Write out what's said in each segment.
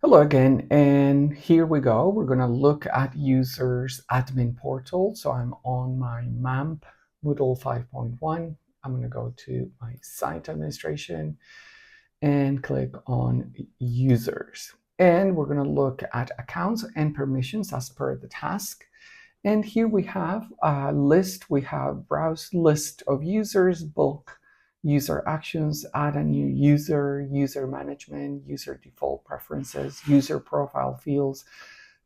Hello again, and here we go. We're going to look at users admin portal. So I'm on my MAMP Moodle 5.1. I'm going to go to my site administration and click on users. And we're going to look at accounts and permissions as per the task. And here we have a list. We have browse list of users, bulk user actions, add a new user, user management, user default preferences, user profile fields,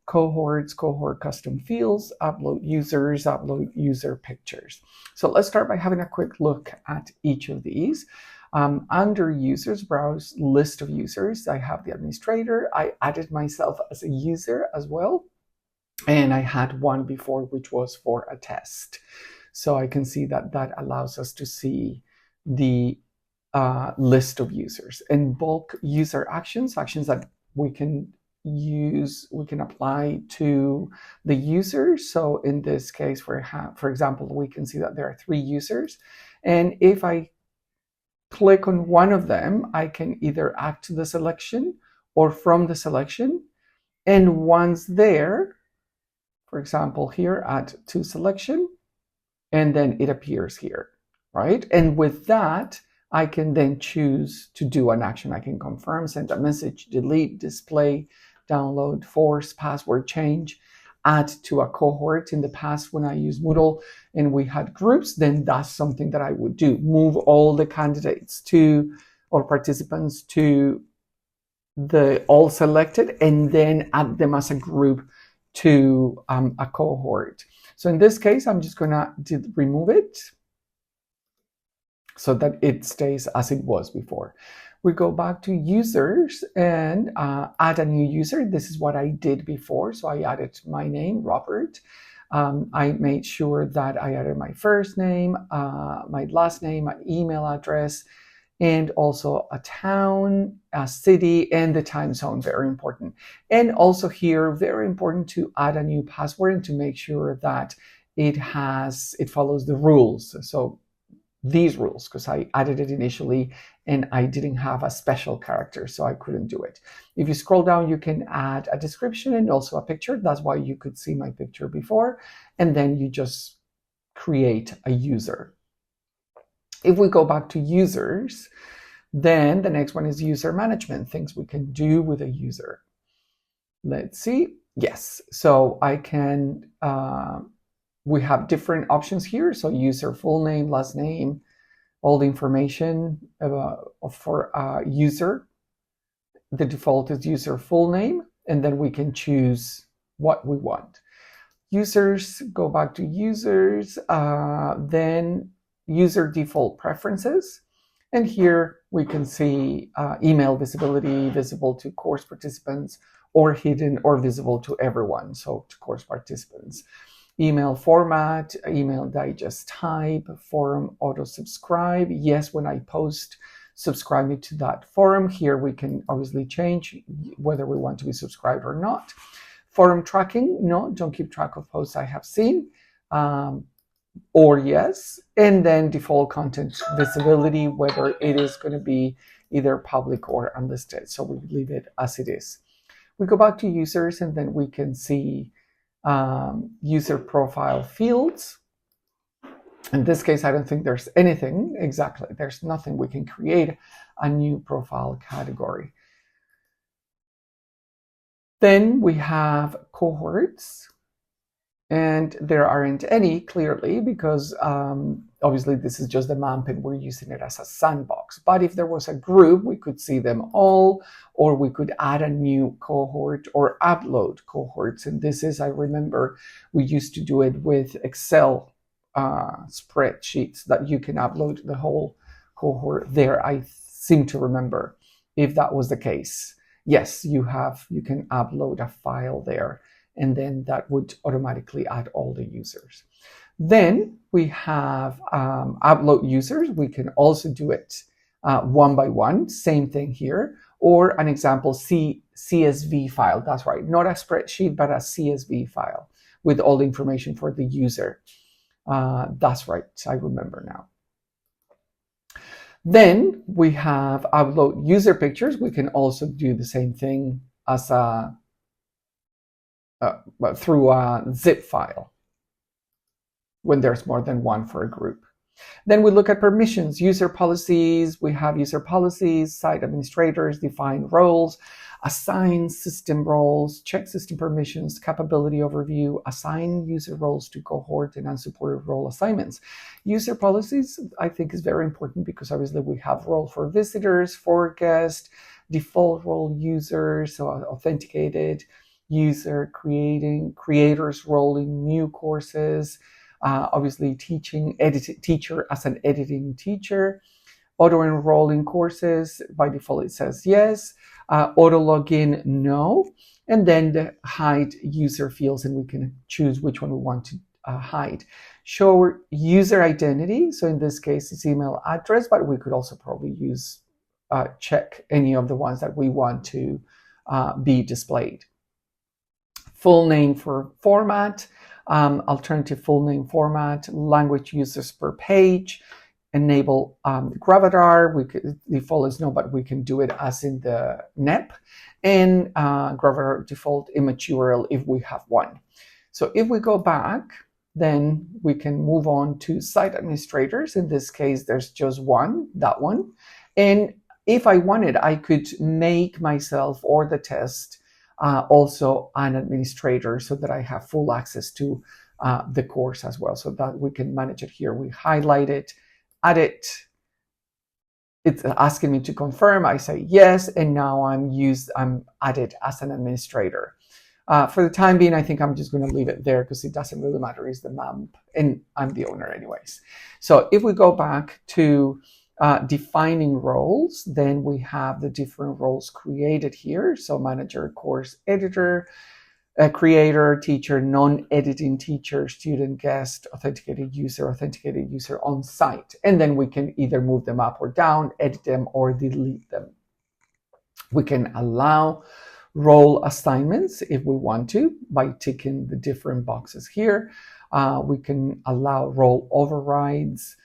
cohorts, cohort custom fields, upload users, upload user pictures. So let's start by having a quick look at each of these. Under users, browse list of users. I have the administrator. I added myself as a user as well. And I had one before, which was for a test. So I can see that that allows us to see the list of users. And bulk user actions that we can use, we can apply to the users. So in this case, for example, we can see that there are 3 users. And if I click on one of them, I can either add to the selection or from the selection. And once there, for example, here, add to selection, and then it appears here, right? And with that, I can then choose to do an action. I can confirm, send a message, delete, display, download, force, password change, add to a cohort. In the past, when I used Moodle and we had groups, then that's something that I would do. Move all the candidates to, or participants to the all selected, and then add them as a group to a cohort. So in this case, I'm just going to remove it so that it stays as it was before. We go back to users and add a new user. This is what I did before. So I added my name, Robert. I made sure that I added my first name, my last name, an email address, and also a town, a city, and the time zone, very important. And also here, very important to add a new password and to make sure that it follows the rules. So these rules, because I added it initially and I didn't have a special character, so I couldn't do it. If you scroll down, you can add a description and also a picture. That's why you could see my picture before. And then you just create a user. If we go back to users, then the next one is user management, things we can do with a user. Let's see. Yes, so I can, we have different options here. So user full name, last name, all the information for a user. The default is user full name, and then we can choose what we want. Users, go back to users, then user default preferences. And here we can see email visibility, visible to course participants, or hidden or visible to everyone, so to course participants. Email format, email digest type, forum auto subscribe. Yes, when I post, subscribe me to that forum. Here we can obviously change whether we want to be subscribed or not. Forum tracking, no, don't keep track of posts I have seen. Or yes, and then default content visibility, whether it is going to be either public or unlisted. So we leave it as it is. We go back to users, and then we can see user profile fields. In this case, I don't think there's anything exactly. There's nothing. We can create a new profile category. Then we have cohorts. And there aren't any, clearly, because obviously this is just the MAMP and we're using it as a sandbox. But if there was a group, we could see them all, or we could add a new cohort or upload cohorts. And this is, I remember, we used to do it with Excel spreadsheets that you can upload the whole cohort there. I seem to remember if that was the case. Yes, you can upload a file there. And then that would automatically add all the users. Then we have upload users. We can also do it one by one, same thing here, or an example CSV file. That's right, not a spreadsheet, but a CSV file with all the information for the user. That's right, I remember now. Then we have upload user pictures. We can also do the same thing as a through a zip file when there's more than one for a group. Then we look at permissions, user policies. We have user policies, site administrators, define roles, assign system roles, check system permissions, capability overview, assign user roles to cohort and unsupported role assignments. User policies, I think, is very important because obviously we have role for visitors, for guests, default role users, so authenticated user, creators role in new courses, obviously teacher as an editing teacher, auto enroll in courses, by default it says yes, auto login, no, and then the hide user fields, and we can choose which one we want to hide. Show user identity, so in this case it's email address, but we could also probably use check any of the ones that we want to be displayed. Full name for format, alternative full name format, language users per page, enable Gravatar. Default is no, but we can do it as in the NEP, and Gravatar default image URL if we have one. So if we go back, then we can move on to site administrators. In this case, there's just one, that one. And if I wanted, I could make myself or the test also an administrator so that I have full access to the course as well, so that we can manage it here. We highlight it, add it. It's asking me to confirm. I say yes, and now I'm added as an administrator. For the time being, I think I'm just going to leave it there because it doesn't really matter. It's the MAMP, and I'm the owner anyways. So if we go back to defining roles, then we have the different roles created here. So manager, course editor, creator, teacher, non-editing teacher, student, guest, authenticated user on site. And then we can either move them up or down, edit them or delete them. We can allow role assignments if we want to by ticking the different boxes here. We can allow role overrides,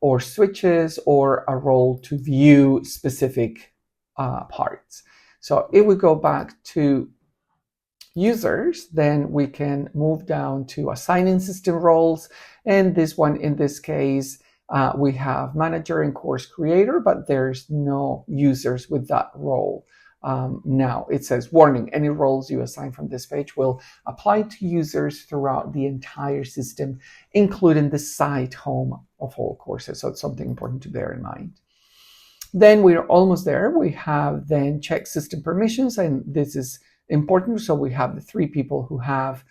or switches, or a role to view specific parts. So if we go back to users, then we can move down to assigning system roles. And this one, in this case, we have manager and course creator, but there's no users with that role. Now it says, warning, any roles you assign from this page will apply to users throughout the entire system, including the site home of all courses. So it's something important to bear in mind. Then we're almost there. We have then check system permissions, and this is important. So we have the 3 people who have,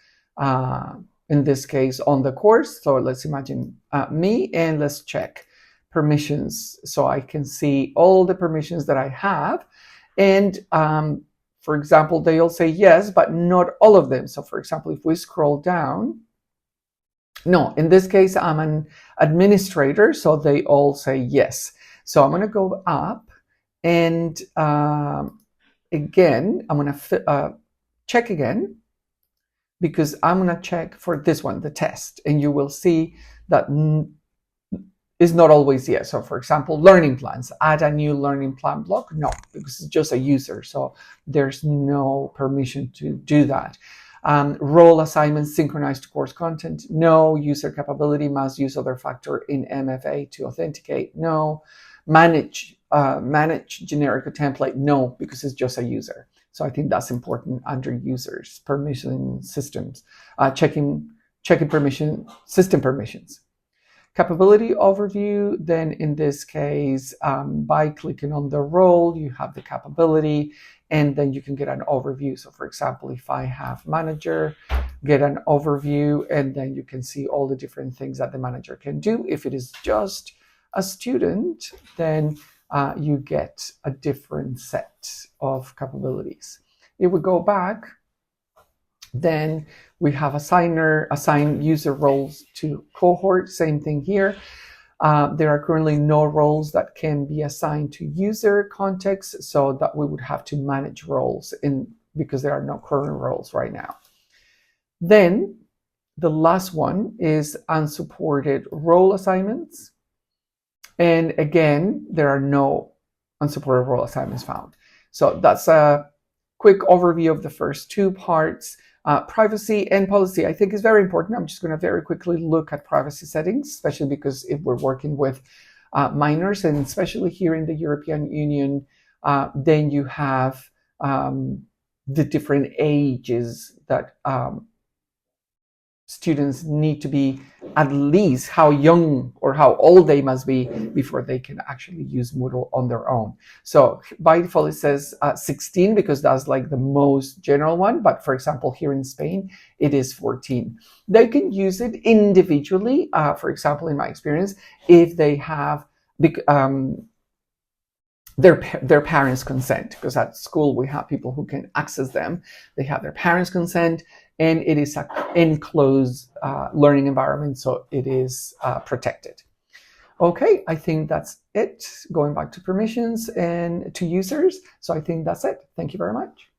in this case, on the course. So let's imagine me, and let's check permissions. So I can see all the permissions that I have. And for example, they all say yes, but not all of them. So for example, if we scroll down, no, in this case, I'm an administrator, so they all say yes. So I'm going to go up, and again, I'm going to check again, because I'm going to check for this one, the test, and you will see that is not always yes. So for example, learning plans, add a new learning plan block. No, because it's just a user. So there's no permission to do that. Role assignments synchronized to course content. No. User capability must use other factor in MFA to authenticate. No. Manage generic template. No, because it's just a user. So I think that's important under users, permission systems, checking permission, system permissions. Capability overview, then in this case, by clicking on the role, you have the capability, and then you can get an overview. So for example, if I have manager, get an overview, and then you can see all the different things that the manager can do. If it is just a student, then you get a different set of capabilities. If we go back, then we have assign user roles to cohort. Same thing here. There are currently no roles that can be assigned to user context, so that we would have to manage roles because there are no current roles right now. Then the last one is unsupported role assignments. And again, there are no unsupported role assignments found. So that's a quick overview of the first two parts. Privacy and policy, I think, is very important. I'm just going to very quickly look at privacy settings, especially because if we're working with minors, and especially here in the European Union, then you have the different ages that students need to be, at least how young or how old they must be before they can actually use Moodle on their own. So by default it says 16 because that's like the most general one, but for example here in Spain it is 14. They can use it individually, for example in my experience, if they have their parents' consent, because at school we have people who can access them. They have their parents' consent, and it is an enclosed learning environment, so it is protected. Okay, I think that's it. Going back to permissions and to users. So I think that's it. Thank you very much.